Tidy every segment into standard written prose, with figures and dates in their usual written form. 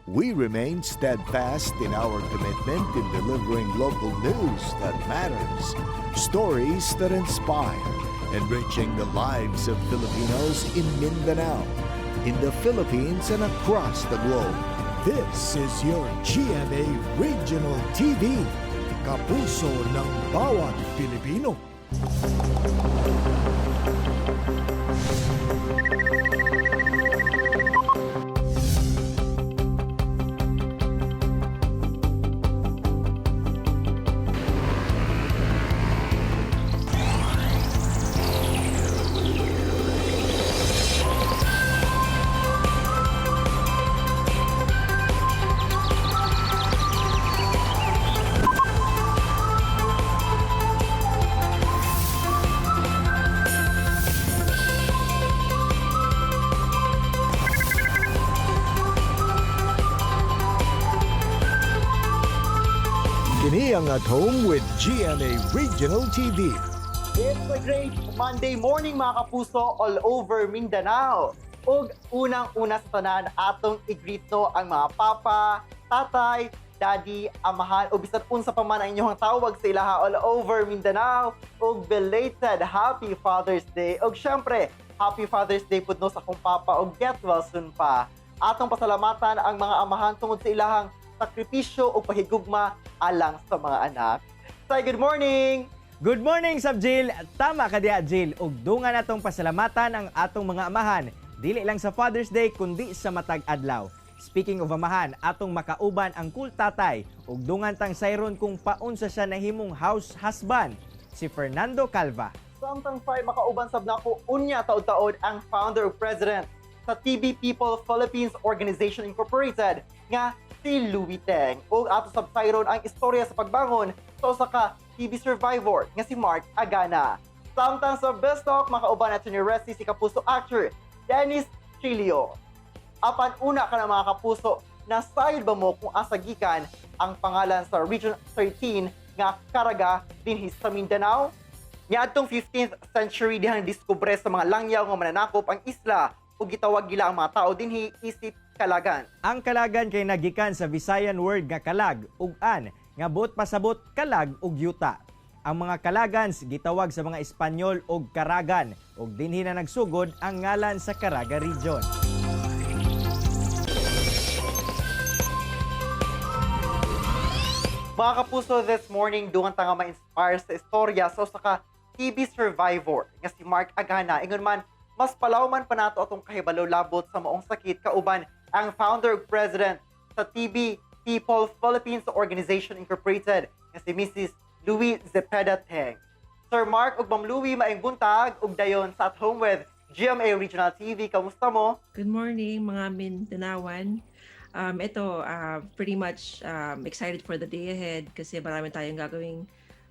We remain steadfast in our commitment in delivering local news that matters, stories that inspire, enriching the lives of Filipinos in Mindanao, in the Philippines and across the globe. This is your GMA Regional TV, kapuso ng bawat Pilipino. Kini ang At Home with GMA Regional TV. It's a great Monday morning mga kapuso all over Mindanao. Ug unang-una sa tanan atong igrito ang mga papa, tatay, daddy, amahan o bisan unsa pa man ang inyong tawag sa ilaha all over Mindanao. Ug belated Happy Father's Day. Ug syempre, Happy Father's Day pud no sa akong papa ug get well soon pa. Atong pasalamatan ang mga amahan tungod sa ilahang sakripisyo o pahigugma alang sa mga anak. Say good morning! Good morning, Sab Jill. Tama ka diya, Jill. Ug dungan atong pasalamatan ang atong mga amahan. Dili lang sa Father's Day kundi sa Matag Adlaw. Speaking of amahan, atong makauban ang cool tatay ug dungan tang sayron kung paunsa siya nahimong house husband, si Fernando Calva. Samtang fry makauban sab nako unya taud-taod ang founder ug president sa TV People Philippines Organization Incorporated nga si Louie Teng. Ug ato sab sayron ang istorya sa pagbangon sa usa ka TV survivor nga si Mark Agana. Samtang sa Best Talk makauban natin ni Resi si kapuso actor Dennis Chilio. Apan una ka na mga kapuso, nasayod ba mo kung asa gikan ang pangalan sa Region 13 nga Caraga dinhi sa Mindanao? Niadtong 15th century dihang diskubre sa mga langyaw nga mananakop ang isla ug gitawag gila ang mga tao dinhi isip Kalagan. Ang kalagan kay nagikan sa Visayan word nga kalag ug an nga buot pasabot kalag ug yuta. Ang mga kalagans gitawag sa mga Espanyol og Karagan ug dinhi na nagsugod ang ngalan sa Caraga Region. Mga kapuso, this morning dugang ta nga ma-inspire sa istorya sa usa ka TV survivor nga si Mark Agana. Ingon man, mas palawman pa nato atong kahibalo labot sa maong sakit kauban ang founder ug president sa TV People Philippines Organization Incorporated nga si Mrs. Louie Zepeda Teng. Sir Mark ug Ma'am Louie, maayong buntag ug dayon sa At Home with GMA Regional TV. Kamusta mo? Good morning mga Mindanaoan. Pretty much excited for the day ahead kasi marami tayong gagawing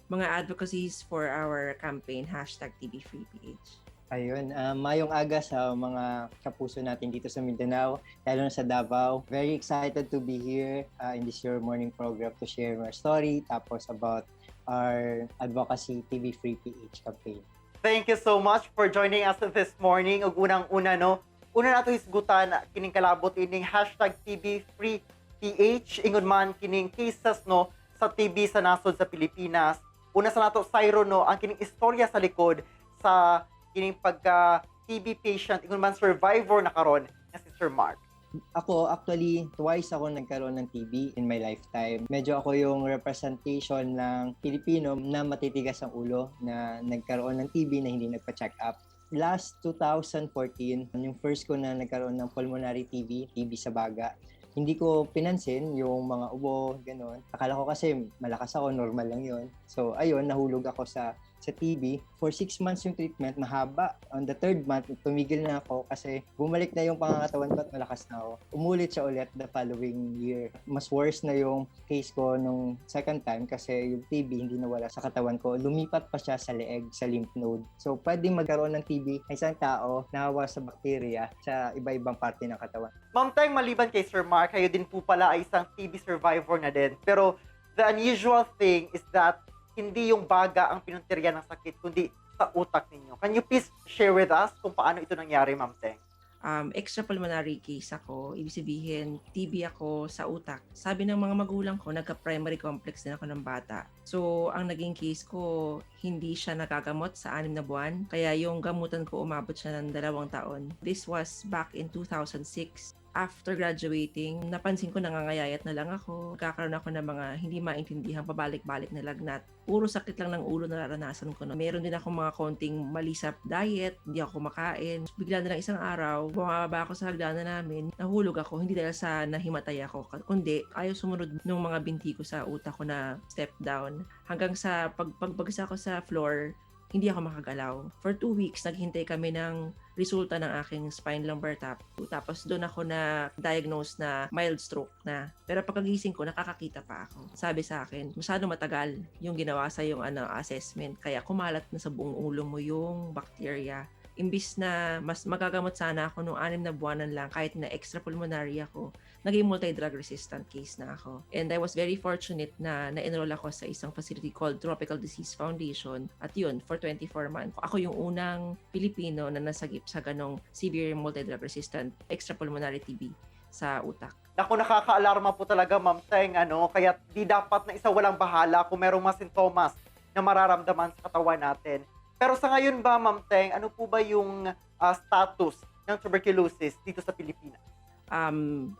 mga advocacies for our campaign #TVFreePH. Ayun, mayong aga sa mga kapuso natin dito sa Mindanao, lalo na sa Davao. Very excited to be here in this your morning program to share our story tapos about our advocacy TV Free PH campaign. Thank you so much for joining us this morning. Ug unang-una no, una nato hisgutan kining kalabot ining #TVFreePH ingon man kining cases no sa TV sa nasod sa Pilipinas. Una sa nato sayro no ang kining istorya sa likod sa kining pagka TB patient ingon man survivor na karon nga si Sir Mark. Ako, actually, twice ako nagkaroon ng TB in my lifetime. Medyo ako yung representation ng Pilipino na matitigas ang ulo na nagkaroon ng TB na hindi nagpa-check up. Last 2014, yung first ko na nagkaroon ng pulmonary TB sa baga. Hindi ko pinansin yung mga ubo, gano'n. Akala ko kasi malakas ako, normal lang yon. So, ayun, nahulog ako sa TB. For 6 months yung treatment, mahaba. On the 3rd month, tumigil na ako kasi bumalik na yung pangangatawan ko at malakas na ako. Umulit siya ulit the following year. Mas worse na yung case ko nung second time kasi yung TB hindi nawala sa katawan ko. Lumipat pa siya sa leeg, sa lymph node. So, pwedeng magkaroon ng TB ng isang tao na hawa sa bakterya sa iba-ibang parte ng katawan. Ma'am Teng, maliban kay Sir Mark, kayo din po pala ay isang TB survivor na din. Pero the unusual thing is that hindi yung baga ang pinuntirya ng sakit, kundi sa utak ninyo. Can you please share with us kung paano ito nangyari, Ma'am Teng? extrapulmonary case ako, ibig sabihin, TB ako sa utak. Sabi ng mga magulang ko, nagka-primary complex din ako ng bata. So, ang naging case ko, hindi siya nagagamot sa 6 na buwan. Kaya yung gamutan ko, umabot siya ng 2 taon. This was back in 2006. After graduating, napansin ko nangangayayat na lang ako. Nagkakaroon ako ng mga hindi maintindihan pabalik-balik na lagnat. Puro sakit lang ng ulo na naranasan ko. Meron din ako mga konting mali sa diet, hindi ako kumakain. Bigla na lang isang araw, bumababa ako sa hagdanan namin, nahulog ako, hindi dahil sa nahimatay ako, kundi ayaw sumunod ng mga binti ko sa utak ko na step down. Hanggang sa pagbagsak ko sa floor, hindi ako makagalaw. For 2 weeks, naghintay kami ng resulta ng aking spine lumbar tap. Tapos doon ako na diagnose na mild stroke na. Pero pagkagising ko, nakakakita pa ako. Sabi sa akin, masyado matagal yung ginawa sa yung assessment. Kaya kumalat na sa buong ulo mo yung bacteria. Imbis na mas magagamot sana ako nung 6 na buwanan lang kahit na extrapulmonary ako, naging multi-drug resistant case na ako. And I was very fortunate na na-enroll ako sa isang facility called Tropical Disease Foundation. At yun, for 24 months. Ako yung unang Pilipino na nasagip sa ganong severe multi-drug resistant extrapulmonary TB sa utak. Naku, nakaka-alarma po talaga, Ma'am Teng, kaya di dapat na isa walang bahala kung merong mga sintomas na mararamdaman sa katawan natin. Pero sa ngayon ba, Ma'am Teng, ano po ba yung status ng tuberculosis dito sa Pilipinas?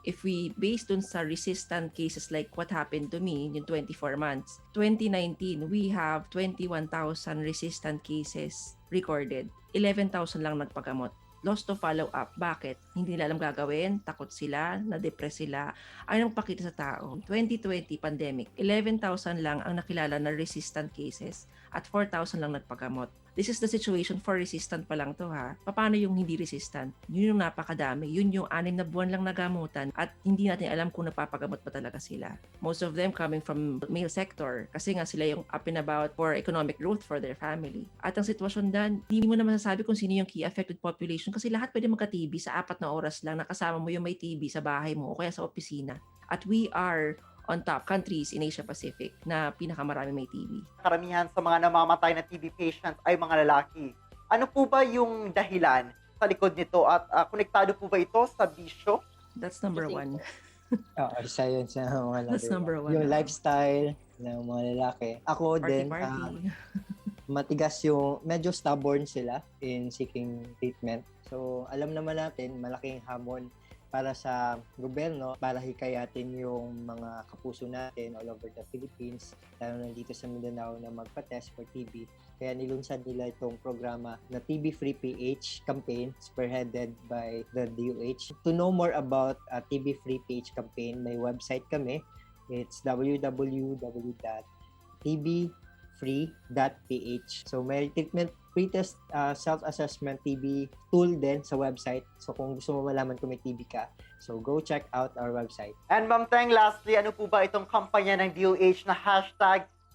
If we based dun sa resistant cases like what happened to me in 24 months, 2019, we have 21,000 resistant cases recorded. 11,000 lang nagpagamot. Lost to follow-up. Bakit? Hindi nila alam gagawin, takot sila, na-depress sila. Ayaw pakita sa tao. 2020 pandemic, 11,000 lang ang nakilala na resistant cases at 4,000 lang nagpagamot. This is the situation for resistant pa lang to ha. Paano yung hindi resistant? Yun yung napakadami. Yun yung 6 na buwan lang nagamutan at hindi natin alam kung napapagamot pa talaga sila. Most of them coming from male sector kasi nga sila yung up and about for economic growth for their family. At ang sitwasyon dan, hindi mo na masasabi kung sino yung key affected population kasi lahat pwede magka-TB sa 4 na oras lang nakasama mo yung may TB sa bahay mo o kaya sa opisina. At we are on top countries in Asia Pacific na pinakamarami may TB. Karamihan sa mga namamatay na TB patients ay mga lalaki. Ano po ba yung dahilan sa likod nito at konektado po ba ito sa bisyo? That's number 1. Isa yun sa mga That's number 1. Yung lifestyle ng mga lalaki. Ako din, matigas yung, medyo stubborn sila in seeking treatment. So, alam naman natin, malaking hamon para sa gobyerno, para hikayatin yung mga kapuso natin all over the Philippines, lalo na dito sa Mindanao na magpa-test for TB. Kaya nilunsad nila itong programa na TB Free PH campaign spearheaded by the DOH. To know more about TB Free PH campaign, may website kami. It's www.tbfree.ph. So may treatment pre-test self-assessment TB tool din sa website. So kung gusto mo malaman kung may TB ka, so go check out our website. And Ma'am Teng, lastly, ano po ba itong kampanya ng DOH na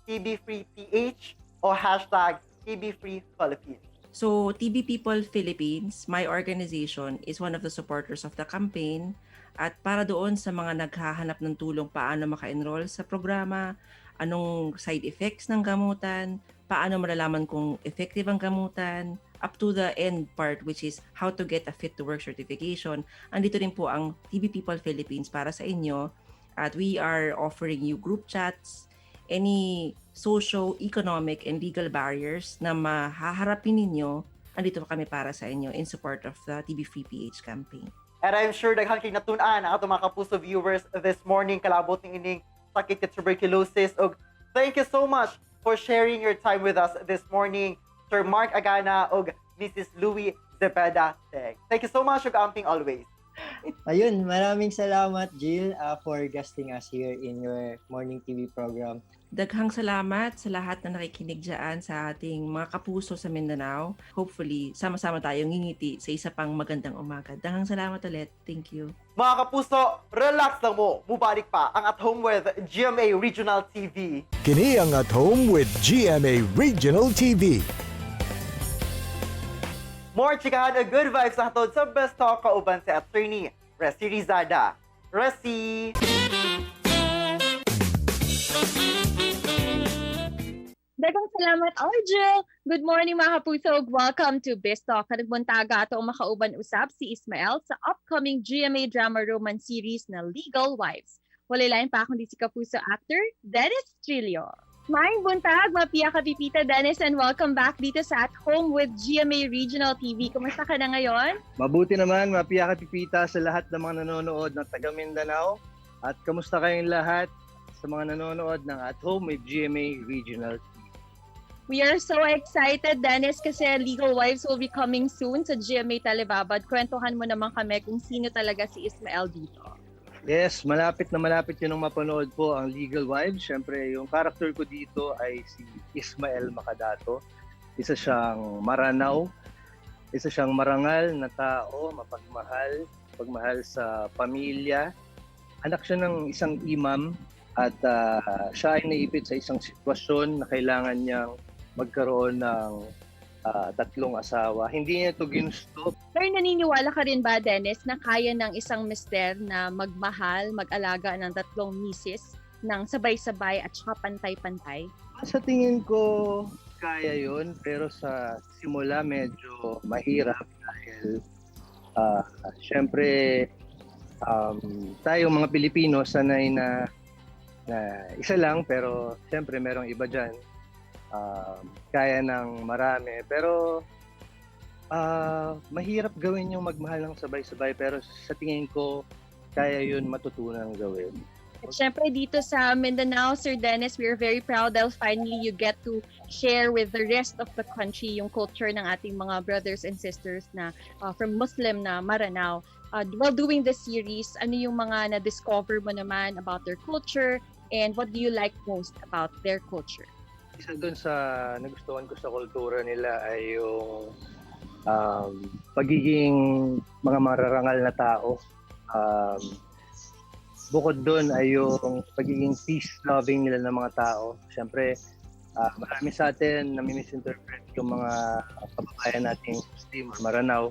#TBFreePH o #TBFreePhilippines? So, TB People Philippines, my organization, is one of the supporters of the campaign. At para doon sa mga naghahanap ng tulong paano maka-enroll sa programa, anong side effects ng gamutan, paano malalaman kung effective ang gamutan, up to the end part which is how to get a fit to work certification. Andito rin po ang TB People Philippines para sa inyo at we are offering you group chats, any socio-economic and legal barriers na mahaharapin ninyo, andito kami para sa inyo in support of the TB Free PH campaign. And I'm sure daghan kay natun-an ang atong mga kapuso viewers this morning kalabot ng ining sakit ka tuberculosis. Og thank you so much for sharing your time with us this morning, Sir Mark Agana og Mrs. Louie Zepeda Teng. Thank you so much ug amping always. Ayun, maraming salamat Jill for guesting us here in your morning TV program. Daghang salamat sa lahat na nakikinig dyan sa ating mga kapuso sa Mindanao. Hopefully, sama-sama tayong ngingiti sa isa pang magandang umaga. Daghang salamat ulit. Thank you. Mga kapuso, relax lang mo. Mubalik pa ang At Home with GMA Regional TV. Kini ang At Home with GMA Regional TV. More chikahan a good vibes sa hatod sa Best Talk Kauban si Attorney Resi Rizada. Resi! Daghang salamat, Arjel. Good morning mga kapuso. Welcome to Bisto. Kanagmuntaga ato ang makauban usab si Ismael sa upcoming GMA drama romance series na Legal Wives. Wala lain pa kundi si kapuso actor Dennis Trillo. Maayong buntag, mapiya ka Pipita Dennis, and welcome back dito sa At Home with GMA Regional TV. Kumusta ka na ngayon? Mabuti naman, mapiya ka Pipita sa lahat ng mga nanonood ng taga Mindanao. At kamusta kayong lahat sa mga nanonood ng At Home with GMA Regional TV. We are so excited, Dennis, kasi Legal Wives will be coming soon sa GMA Telebabad. Kwentuhan mo naman kami kung sino talaga si Ismael dito. Yes, malapit na malapit yun ang mapanood po ang Legal Wives. Siyempre, yung character ko dito ay si Ismael Maghatag. Isa siyang maranaw, isa siyang marangal na tao, pagmahal sa pamilya. Anak siya ng isang imam at siya ay naipit sa isang sitwasyon na kailangan niyang magkaroon ng tatlong asawa. Hindi niya ito ginusto. Pero naniniwala ka rin ba, Dennis, na kaya ng isang mister na magmahal, mag-alaga ng tatlong misis ng sabay-sabay at saka pantay-pantay? Sa tingin ko, kaya yun. Pero sa simula, medyo mahirap dahil syempre tayong mga Pilipino sanay na isa lang, pero syempre merong iba dyan. Kaya ng marami, pero mahirap gawin yung magmahal ng sabay-sabay, pero sa tingin ko kaya yun matutunan gawin. At syempre dito sa Mindanao, Sir Dennis, we are very proud that finally you get to share with the rest of the country yung culture ng ating mga brothers and sisters na from Muslim na Maranao. While doing this series, ano yung mga na-discover mo naman about their culture and what do you like most about their culture? Isa doon sa nagustuhan ko sa kultura nila ay yung pagiging mga mararangal na tao. Bukod doon ay yung pagiging peace-loving nila ng mga tao. Siyempre, marami sa atin na misinterpret yung mga kababayan nating Muslim or Maranao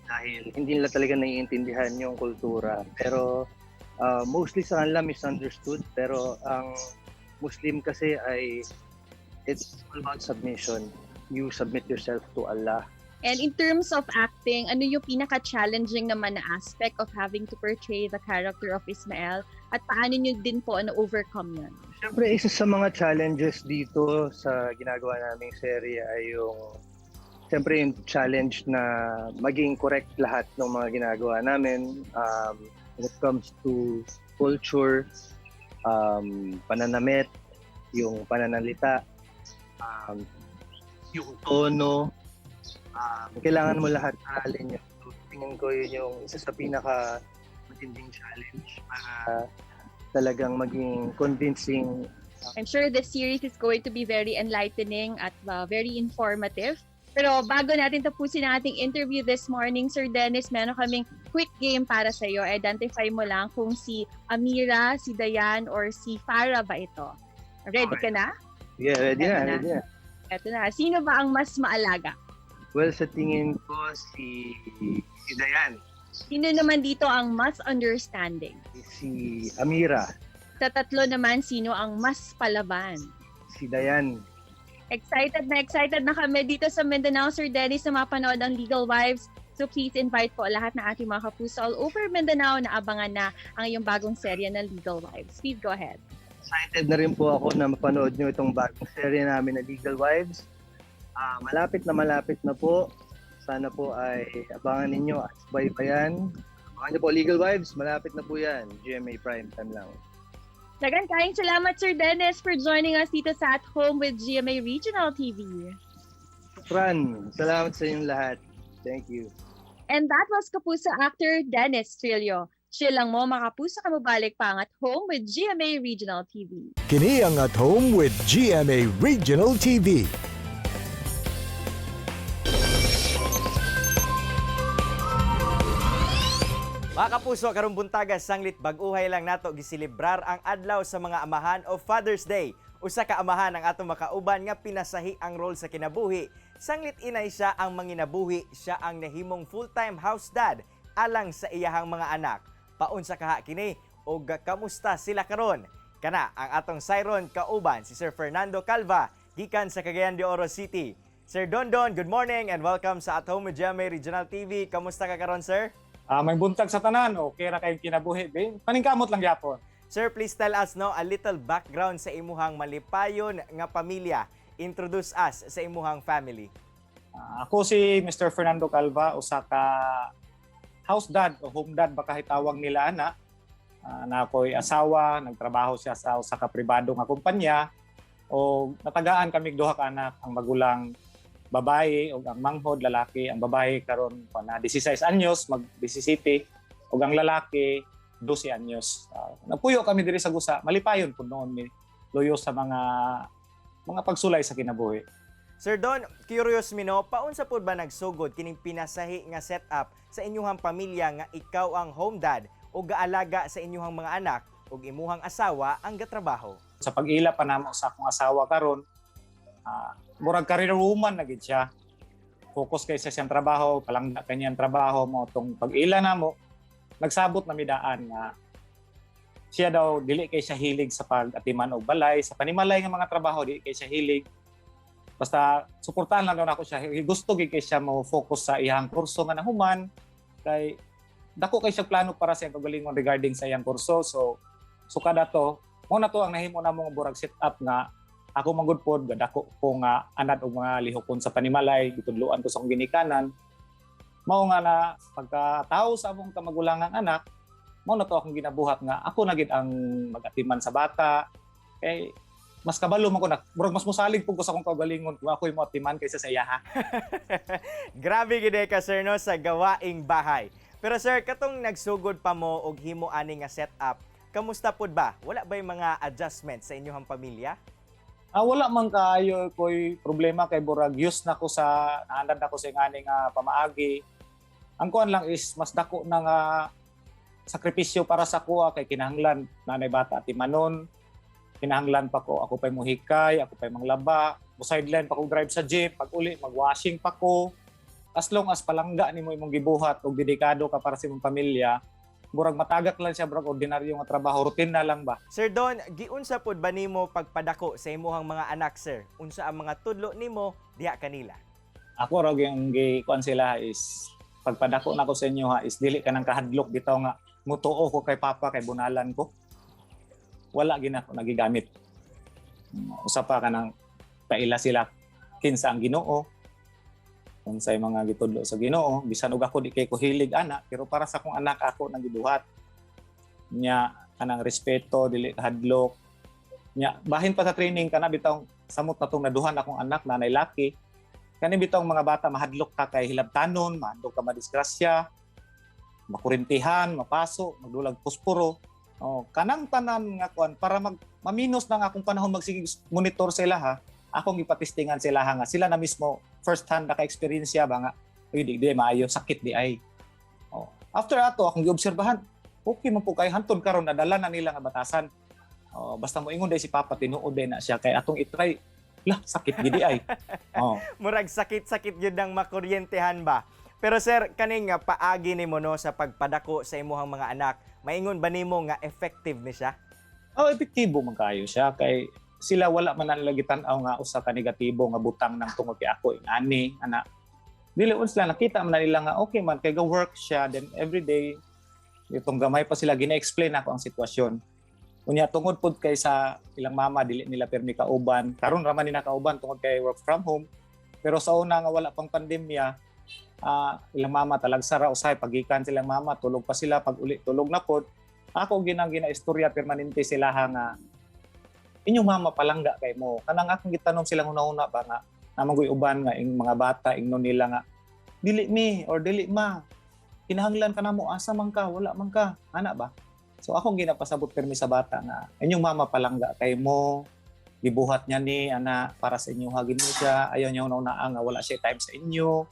dahil hindi nila talaga naiintindihan yung kultura. Pero mostly sa kanila misunderstood. Pero ang Muslim kasi ay it's all about submission. You submit yourself to Allah. And in terms of acting, ano yung pinaka-challenging naman na aspect of having to portray the character of Ismael at paano nyo din po overcome yun? Siyempre, isa sa mga challenges dito sa ginagawa naming serye ay yung challenge na maging correct lahat ng mga ginagawa namin when it comes to culture, pananamit, yung pananalita, yung tono, kailangan mo lahat aralin yun. So, tingin ko yun yung isa sa pinaka matinding challenge para talagang maging convincing. I'm sure this series is going to be very enlightening at very informative. Pero bago natin tapusin ang ating interview this morning, Sir Dennis, meron kaming quick game para sa iyo. Identify mo lang kung si Amira, si Dayan, or si Farah ba ito. Ready ka na? Yeah, ready na. Ito na. Sino ba ang mas maalaga? Well, sa tingin ko si Dayan. Sino naman dito ang mas understanding? Si Amira. Sa tatlo naman, sino ang mas palaban? Si Dayan. Excited na kami dito sa Mindanao, Sir Dennis, na mapanood ang Legal Wives. So please invite po lahat ng ating mga kapuso all over Mindanao na abangan na ang iyong bagong serye na Legal Wives. Please go ahead. Excited na rin po ako na mapanood nyo itong bagong serye namin na Legal Wives. Malapit na po. Sana po ay abangan ninyo at subaybayan. Abangan nyo po Legal Wives, malapit na po yan. GMA Prime Time lang. Dagan kayong salamat, Sir Dennis, for joining us dito sa At Home with GMA Regional TV. Fran, salamat sa inyong lahat. Thank you. And that was kapuso actor Dennis Trillo. Chill lang mo, makapuso ka mabalik pa ang At Home with GMA Regional TV. Kini ang At Home with GMA Regional TV. Mga kapuso, karong buntaga sanglit bag-uhay lang nato gisilibrar ang adlaw sa mga amahan o Father's Day. Usa ka amahan ang atong makauban nga pinasahi ang role sa kinabuhi. Sanglit inay siya ang manginabuhi, siya ang nahimong full-time house dad alang sa iyahang mga anak. Paunsa kaha kini o kamusta sila karon? Kana ang atong Siron kauban si Sir Fernando Calva gikan sa Cagayan de Oro City. Sir Dondon, good morning and welcome sa At Home with GMA Regional TV. Kamusta ka karon, sir? May buntag sa tanan, okay ra kayong kinabuhi, be. Paningkamot lang yapon. Sir, please tell us a little background sa imuhang malipayon nga pamilya. Introduce us sa imuhang family. Ako si Mr. Fernando Calva, usa ka house dad o home dad baka hitawag nila ana. Na ako'y asawa, nagtrabaho siya sa usa ka pribado nga kumpanya o natagaan kami duha ka anak, ang magulang babae o ang manghod lalaki, ang babae karon na 16 anyos, mag 17 ug ang lalaki 12 anyos. Napuyo kami diri sa gusa, malipayon pud noon mi loyo sa mga pagsulay sa kinabuhi. Sir Don, curious mi no, paunsa pud ba nagsugod kining pinasahi nga setup sa inyuhang pamilya nga ikaw ang home dad o gaalaga sa inyuhang mga anak ug imuhang asawa ang gatrabaho? Sa pag-ila pa namo sa akong asawa karon, murag career woman na gid siya. Focus kay sa siyang trabaho, palangga kanyang trabaho mo tong pag-ila namo. Nagsabot na midaan nga siya daw dili kay siya hilig sa pag-atiman og balay, sa panimalay nga mga trabaho dili kay siya hilig. Basta suportahan lang daw nako siya. Gusto gid kay siya mo focus sa iyang kurso nga nahuman kay dako kay siya plano para sa iyang kagalingon regarding sa iyang kurso. So kada to, mo na to ang nahimo namong burag setup nga ako magud pod gadako ko nga anad og mga lihokon sa panimalay, gitudloan ko sa akong ginikanan. Mao nga na pagkatao sa among kamagulangang anak, mao na to akong ginabuhat nga ako na gid ang mag-atiman sa bata. Kay mas kabalo man ko na, murag mas mosalig pud ko sa akong kagalingon kung ako'y mo atiman kaysa sa iyaha. Grabe gid ka sir no sa gawaing bahay. Pero sir, katong nagsugod pa mo og himo ani nga setup, kamusta pud ba? Wala ba'y mga adjustments sa inyong pamilya? Wala man kaayo ko'y problema kay burag use na ko sa naanad na ko sa ngani nga pamaagi. Ang kuan lang is mas dako na nga sakripisyo para sa kuha kay kinahanglan nanay bata at imanon. Kinahanglan pa ko, ako pa'y muhikay, ako pa'y manglaba, mo-sideline pa ko drive sa jeep, pag uli, mag-washing pa ko. As long as palangga ni mo imong gibuhat o dedikado ka para sa imong pamilya, murag matagak lang siya, murag ordinaryo nga trabaho, routine na lang ba? Sir Don, giunsa pod ba nimo pagpadako sa imuhang mga anak, sir? Unsa ang mga tudlo nimo diha kanila? Ako ra yung gikuan sila is pagpadako na ko sa inyo ha, is dili ka nang kahadlok bitaw nga mutuo ko kay papa kay bunalan ko. Wala gina ko nagigamit. Usa pa ka nang paila sila kinsa ang Ginoo. Unsay mga gitudlo sa Ginoo, bisan og ako di kay ko hilig ana, pero para sa akong anak ako nang gibuhat. Nya kanang respeto, dili hadlok. Nya bahin pa sa training kana bitaw samot na tong naduhan akong anak nanay laki. Kani bitaw mga bata mahadlok ka kay hilabtanon, mahadlok ka madisgrasya, makurintihan, mapaso, magdulag posporo. Kanang tanan nga kuan para maminos na nga akong panahon magsige monitor sila ha. Akong ipatistingan sila nga sila na mismo first hand naka-experience ba nga di maayo sakit di ay. After ato akong giobserbahan, okay man po kay hantud karon nadala na nila nga batasan. Basta mo ingon day si Papa tinuod day na siya kay atong itry lah sakit gidi ay. Murag sakit-sakit gyud ang makuryentehan ba. Pero sir, kaning nga paagi nimo no sa pagpadako sa imuhang mga anak, maingon ba nimo nga effective ni siya? Epektibo man kayo siya kay sila wala man nila gitan-aw nga usa ka negatibo nga butang nang tungod kay ako ingani ana. Dili uns lang nakita man nila nga okay man kay go work siya then every day itong gamay pa sila gina-explain ako ang sitwasyon. Unya tungod pud kay sa ilang mama dili nila permi kauban. Karon ra man nila kauban tungod kay work from home. Pero sa una nga wala pang pandemya, ilang mama talagsara usay pagikan silang mama tulog pa sila pag uli tulog na pod. Ako gina-istorya permanente sila nga inyong mama palangga kay mo. Kanang akong gitanom silang una-una ba nga namagoy uban nga ing mga bata ingnon nila nga dili mi or dili ma. Kinahanglan ka namo asa man ka wala man ka ana ba. So akong ginapasabot permi sa bata nga inyong mama palangga kay mo. Gibuhat niya ni ana para sa inyo hagin mo siya. Ayaw niya una-una nga wala siya time sa inyo.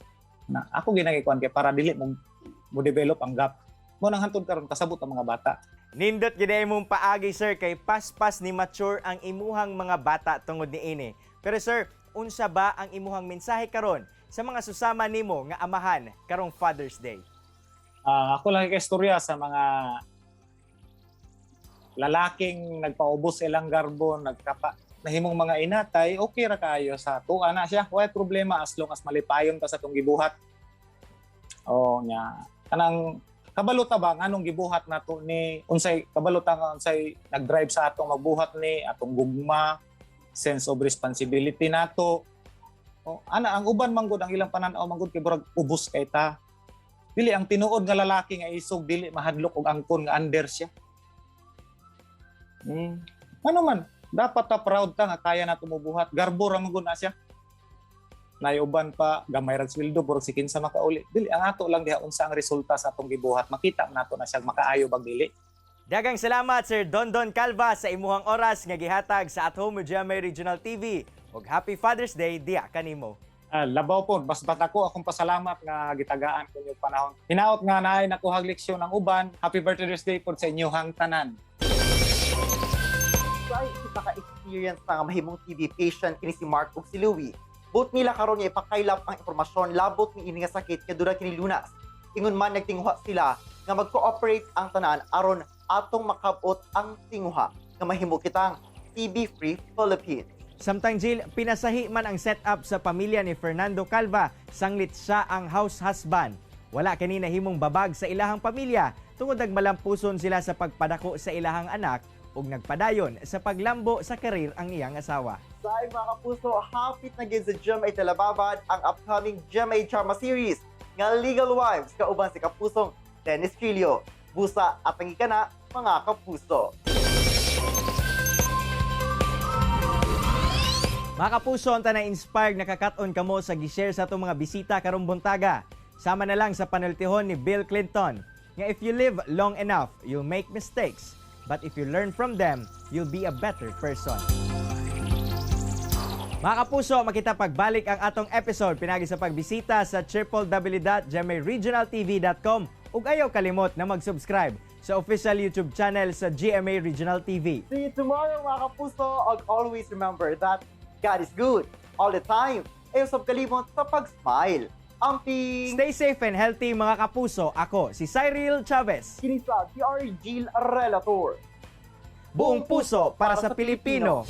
Na ako ginagikuan kay para dili mo develop ang gap. Mo nang hantod karon kasabot ang mga bata. Nindot gid mong paagi sir kay paspas ni mature ang imuhang mga bata tungod niini. Pero sir, unsa ba ang imuhang mensahe karon sa mga susama nimo nga amahan karong Father's Day? Ako lang istorya sa mga lalaking nagpaubos ilang garbo, nahimong mga inatay, okay ra kayo sa tuwa na siya. Wala problema as long as malipayon ta sa tong gibuhat. Oh, nya. Kanang kabalota ba nganong gibuhat nato ni unsay kabalota nga unsay nag-drive sa atong magbuhat ni atong gugma, sense of responsibility nato. Oh, ana ang uban man gud ang ilang pananaw man gud kay burag ubos kay ta. Dili ang tinuod nga lalaki nga isog dili mahadlok og angkon nga under siya. Ano man, dapat ta proud ta nga kaya na tumubuhat. Garbo ra man gud na siya. Nayuban pa gamay ra sweldo burag si kinsa makauli. Dili ang ato lang diha unsa ang resulta sa atong gibuhat. Makita man nato na siya makaayo bag dili. Daghang salamat Sir Dondon Calva sa imuhang oras nga gihatag sa At Home with GMA Regional TV. Ug Happy Father's Day diha kanimo. Labaw po, basta ako akong pasalamat nga gitagaan ko yung panahon. Hinaot nga naay nakuhag leksyon ng uban. Happy birthday po sa inyong tanan. Ay, naka-experience na nga mahimong TV patient kini si Mark ug si Louie. Both nila karon nga ipakaylap ang impormasyon labot ni ini nga sakit nga dura kini lunas. Ingon man nagtinguha sila nga mag-cooperate ang tanan aron atong makabot ang tinguha nga mahimo kitang TB-free Philippines. Samtang Jill, pinasahi man ang setup sa pamilya ni Fernando Calva, sanglit siya ang house husband. Wala kani nahimong babag sa ilahang pamilya tungod nagmalampuson sila sa pagpadako sa ilahang anak ug nagpadayon sa paglambo sa karir ang iyang asawa. Sa mga kapuso, hapit na gid sa GMA Telebabad ang upcoming GMA Drama Series nga Legal Wives kauban si kapusong Dennis Trillo. Busa at ang ikana, mga kapuso. Mga kapuso, ang na-inspired nakakat-on kamo sa gishare sa itong mga bisita karong buntaga. Sama na lang sa panultihon ni Bill Clinton nga if you live long enough, you'll make mistakes. But if you learn from them, you'll be a better person. Mga kapuso, makita pagbalik ang atong episode pinagi sa pagbisita sa www.gmaregionaltv.com ug ayaw kalimot na mag-subscribe sa official YouTube channel sa GMA Regional TV. See you tomorrow mga kapuso, and always remember that God is good all the time. Ayaw sab kalimot sa pag-smile. Amping! Stay safe and healthy mga kapuso. Ako, si Cyril Chavez. Kini sa DR Jill Relator. Buong puso para sa Pilipino.